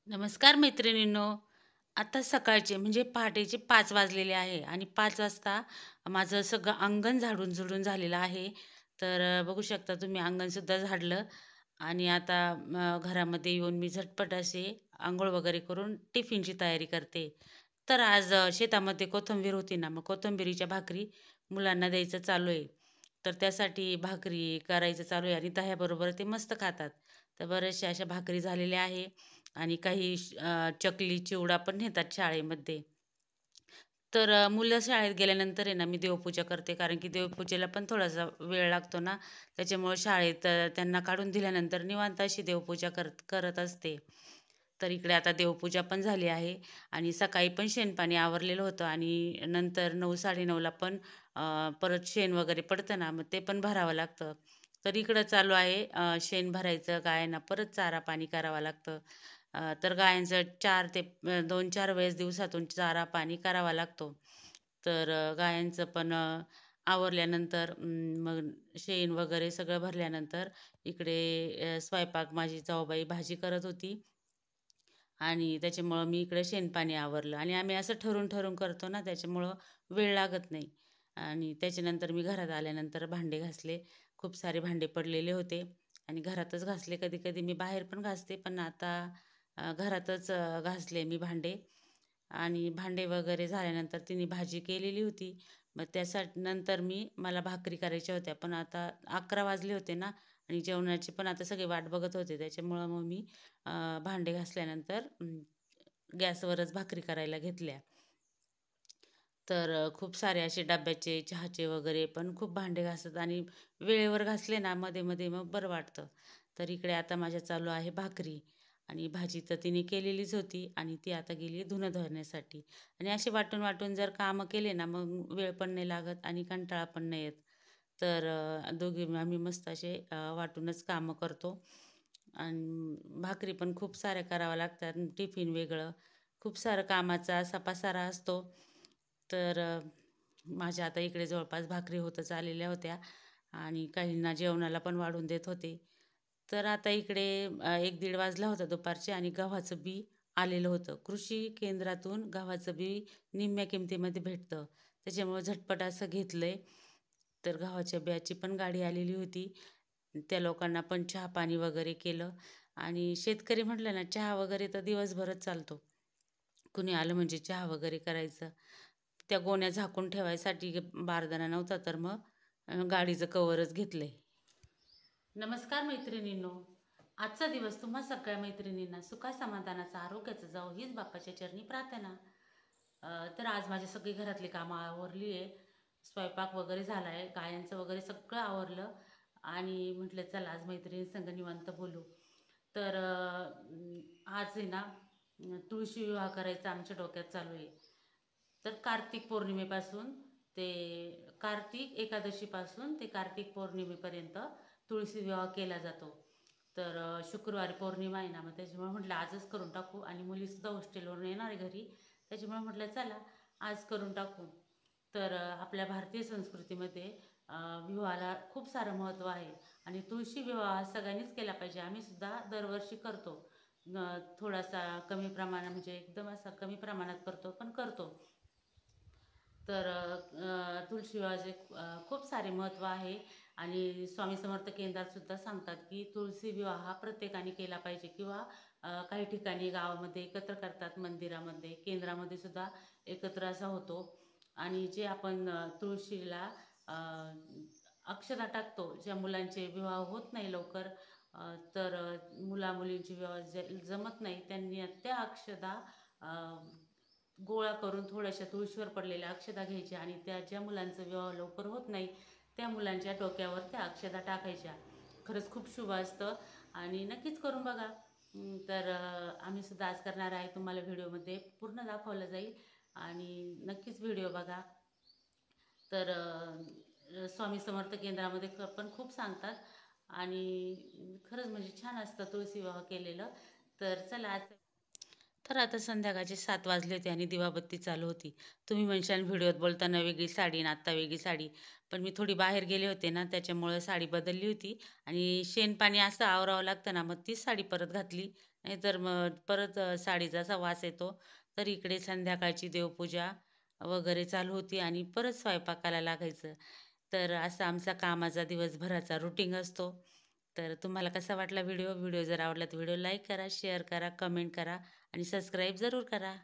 नमस्कार मैत्रिणींनो. आता सकाळचे म्हणजे पहाटेचे 5 वाजलेले आहे आणि 5 वाजता माझं सगळं अंगण झाडून झुडून झालेलं आहे. तर बघू शकता तुम्ही अंगणसुद्धा झाडलं आणि आता घरामध्ये येऊन मी झटपट असे अंघोळ वगैरे करून टिफिनची तयारी करते. तर आज शेतामध्ये कोथिंबीर होती ना, मग कोथिंबिरीच्या भाकरी मुलांना द्यायचं चालू आहे. तर त्यासाठी भाकरी करायचं चालू आहे आणि दह्याबरोबर ते मस्त खातात. तर बऱ्याचशा अशा भाकरी झालेल्या आहे आणि काही चकली, चिवडा पण नेतात शाळेमध्ये. तर मुलं शाळेत गेल्यानंतर आहे ना, मी देवपूजा करते. कारण की देवपूजेला पण थोडासा वेळ लागतो ना, त्याच्यामुळं शाळेत त्यांना काढून दिल्यानंतर निवांत अशी देवपूजा करत करत असते. तर इकडे आता देवपूजा पण झाली आहे आणि सकाळी पण शेणपाणी आवरलेलं होतं आणि नंतर 9:00-9:30ला पण परत शेण वगैरे पडतं ना, मग ते पण भरावं लागतं. तर इकडं चालू आहे शेण भरायचं, गायांना परत चारा पाणी करावं लागतं. तर गायांचं 4 ते 2-4 वेळेस दिवसातून चारा पाणी करावा लागतो. तर गायांचं पण आवरल्यानंतर मग शेण वगैरे सगळं भरल्यानंतर इकडे स्वयंपाक माझी जाऊबाई भाजी करत होती आणि त्याच्यामुळं मी इकडे शेणपाणी आवरलं आणि आम्ही असं ठरवून करतो ना, त्याच्यामुळं वेळ लागत नाही. आणि त्याच्यानंतर मी घरात आल्यानंतर भांडे घासले. खूप सारे भांडे पडलेले होते आणि घरातच घासले. कधी-कधी मी बाहेर पण घासते, पण आता घरातच घासले मी भांडे आणि भांडे वगैरे झाल्यानंतर तिने भाजी केलेली होती. मग त्यासाठी नंतर मला भाकरी करायच्या होत्या. पण आता 11 वाजले होते ना आणि जेवणाची पण आता सगळे वाट बघत होते. त्याच्यामुळं मग मी भांडे घासल्यानंतर गॅसवरच भाकरी करायला घेतल्या. तर खूप सारे असे डब्याचे, चहाचे वगैरे पण खूप भांडे घासत आणि वेळेवर घासले ना मध्ये-मध्ये मग बरं वाटतं. तर इकडे आता माझ्या चालू आहे भाकरी आणि भाजी तर तिने केलेलीच होती आणि ती आता गेली धुणं धुण्यासाठी. आणि असे वाटून-वाटून जर कामं केले ना मग वेळ पण नाही लागत आणि कंटाळा पण नाही येत. तर दोघी आम्ही मस्त असे वाटूनच कामं करतो. आणि भाकरी पण खूप साऱ्या कराव्या लागतात. टिफिन वेगळं, खूप सारं कामाचा असा पसारा असतो. तर माझ्या आता इकडे जवळपास भाकरी होतच आलेल्या होत्या आणि काहींना जेवणाला पण वाढून देत होते. तर आता इकडे 1-1:30 वाजला होता दुपारचे आणि गव्हाचं बी आलेलं होतं. कृषी केंद्रातून गव्हाचं बी निम्म्या किमतीमध्ये भेटतं. त्याच्यामुळं झटपट असं घेतलंय. तर गव्हाच्या बियाची पण गाडी आलेली होती. त्या लोकांना पण चहा-पाणी वगैरे केलं आणि शेतकरी म्हटलं ना, चहा वगैरे तर दिवसभरच चालतो. कुणी आलं म्हणजे चहा वगैरे करायचं. त्या गोण्या झाकून ठेवायसाठी बारदाना नव्हता, तर मग गाडीचं कव्हरच घेतलंय. नमस्कार मैत्रिणींनो. आजचा दिवस तुम्हा सगळ्या मैत्रिणींना सुखा समाधानाचा आरोग्याचा जावो हीच बाप्पाच्या चरणी प्रार्थना. तर आज माझी सगळी घरातली कामं आवरली आहे. स्वयंपाक वगैरे झाला आहे. गायांचं वगैरे सगळं आवरलं आणि म्हटलं चला आज मैत्रिणींसंग निवांत बोलू. तर आज आहे ना तुळशी विवाह करायचा आमच्या डोक्यात चालू आहे. तर कार्तिक पौर्णिमेपासून ते कार्तिक एकादशीपासून ते कार्तिक पौर्णिमेपर्यंत तुळशी विवाह केला जातो. तर शुक्रवारी पौर्णिमा आहे ना, मग त्याच्यामुळे म्हटलं आजच करून टाकू आणि मुलीसुद्धा हॉस्टेलवरून येणार आहे घरी. त्याच्यामुळे म्हटलं चला आज करून टाकू. तर आपल्या भारतीय संस्कृतीमध्ये विवाहाला खूप सारं महत्त्व आहे आणि तुळशी विवाह सगळ्यांनीच केला पाहिजे. आम्हीसुद्धा दरवर्षी करतो. थोडासा कमी प्रमाणात म्हणजे एकदम असा कमी प्रमाणात करतो, पण करतो. तर तुळशी विवाहाचे खूप सारे महत्त्व आहे आणि स्वामी समर्थ केंद्रात सुद्धा सांगतात की तुळशी विवाह हा प्रत्येकाने केला पाहिजे किंवा काही ठिकाणी गावामध्ये एकत्र करतात, मंदिरामध्ये, केंद्रामध्ये सुद्धा एकत्र असा होतो आणि जे आपण तुळशीला अ, अक्षता टाकतो, ज्या मुलांचे विवाह होत नाही लवकर, तर मुला-मुलींचे विवाह जमत नाही, त्यांनी त्या अक्षता अ, गोळा करून थोड्याशा तुळशीवर पडलेल्या अक्षता घ्यायच्या आणि त्या ज्या मुलांचा विवाह लवकर होत नाही त्या मुलांच्या डोक्यावर त्या अक्षता टाकायच्या. खरंच खूप शुभ असतं आणि नक्कीच करून बघा. तर आम्ही सुद्धा आज करणार आहे. तुम्हाला व्हिडिओमध्ये पूर्ण दाखवलं जाईल आणि नक्कीच व्हिडिओ बघा. तर स्वामी समर्थ केंद्रामध्ये पण खूप सांगतात आणि खरंच म्हणजे छान असतं तुळशी विवाह केलेलं. तर चला आज तर आता संध्याकाळचे 7 वाजले होते आणि दिवाबत्ती चालू होती. तुम्ही म्हणशाल व्हिडिओत बोलताना वेगळी साडी आणि आत्ता वेगळी साडी. पण मी थोडी बाहेर गेले होते ना, त्याच्यामुळं साडी बदलली होती आणि शेणपाणी असं आवरावं लागतं ना, मग तीच साडी परत घातली. नाहीतर मग परत साडीचा असा वास येतो. तर इकडे संध्याकाळची देवपूजा वगैरे चालू होती आणि परत स्वयंपाकाला लागायचं. तर असा आमचा कामाचा दिवसभराचा रुटीन असतो. तर तुम्हाला कसा वाटला व्हिडिओ? व्हिडिओ जर आवडला तर व्हिडिओ लाईक करा, शेअर करा, कमेंट करा आणि सबस्क्राईब जरूर करा.